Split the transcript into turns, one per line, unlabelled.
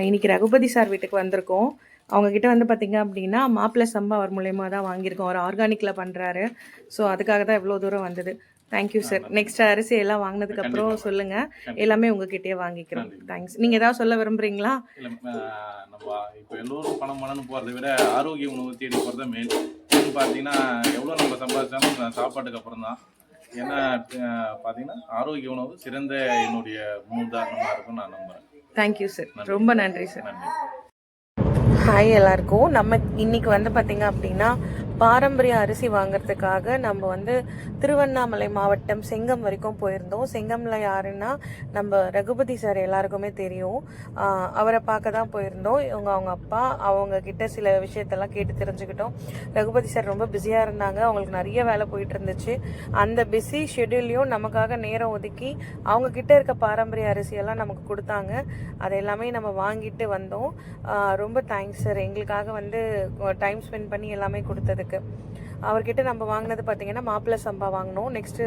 இன்னைக்கு ரகுபதி சார் வீட்டுக்கு வந்திருக்கோம். அவங்ககிட்ட வந்து பார்த்தீங்க அப்படின்னா, மாப்பிள சம்பா அவர் மூலியமா தான் வாங்கியிருக்கோம். அவர் ஆர்கானிக்ல பண்றாரு. ஸோ அதுக்காக தான் இவ்வளோ தூரம் வந்தது. Thank you sir. நெக்ஸ்ட் அரிசி எல்லாம் வாங்கினதுக்கப்புறம்
கண்டிப்பா.
சொல்லுங்க.
கண்டிப்பா.
எல்லாமே உங்ககிட்டயே வாங்கிக்கிறோம்.
நன்றி.
தேங்க்ஸ். நீங்க ஏதாவது சொல்ல விரும்புறீங்களா?
இல்ல நம்ம இப்ப எல்லோரும் பணம் பணம்னு போறத விட ஆரோக்கிய உணவு தேடி போறது தான் மேல். ஏன்னு பார்த்தீங்கன்னா, எவ்வளோ நம்ம சம்பாதிச்சாலும் சாப்பாட்டுக்கு அப்புறம் தான். ஏன்னா பார்த்தீங்கன்னா, ஆரோக்கிய உணவு சிறந்த என்னுடைய முன்னுதாரணமா இருக்கும்னு நான் நம்புறேன்.
Thank you sir.
நன்றி.
ரொம்ப நன்றி சார்.
நன்றி.
ஹாய் எல்லாருக்கும். நம்ம இன்னைக்கு வந்து பார்த்தீங்க அப்படின்னா, பாரம்பரிய அரிசி வாங்குறதுக்காக நம்ம வந்து திருவண்ணாமலை மாவட்டம் செங்கம் வரைக்கும் போயிருந்தோம். செங்கம்ல யாருன்னா நம்ம ரகுபதி சார் எல்லாருக்குமே தெரியும். அவரை பார்க்க தான் போயிருந்தோம். அவங்க அப்பா அவங்க கிட்ட சில விஷயத்தெல்லாம் கேட்டு தெரிஞ்சுக்கிட்டோம். ரகுபதி சார் ரொம்ப பிஸியாக இருந்தாங்க. அவங்களுக்கு நிறைய வேலை போயிட்டு இருந்துச்சு. அந்த பிஸி ஷெட்யூல்லையும் நமக்காக நேரம் ஒதுக்கி அவங்க கிட்ட இருக்க பாரம்பரிய அரிசியெல்லாம் நமக்கு கொடுத்தாங்க. அது எல்லாமே நம்ம வாங்கிட்டு வந்தோம். ரொம்ப தேங்க்ஸ் சார், எங்களுக்காக வந்து டைம் ஸ்பெண்ட் பண்ணி எல்லாமே கொடுத்ததுக்கு. அவர்கிட்ட நம்ம வாங்கினது பார்த்தீங்கன்னா மாப்பிள்ளை சம்பா வாங்கினோம். நெக்ஸ்ட்டு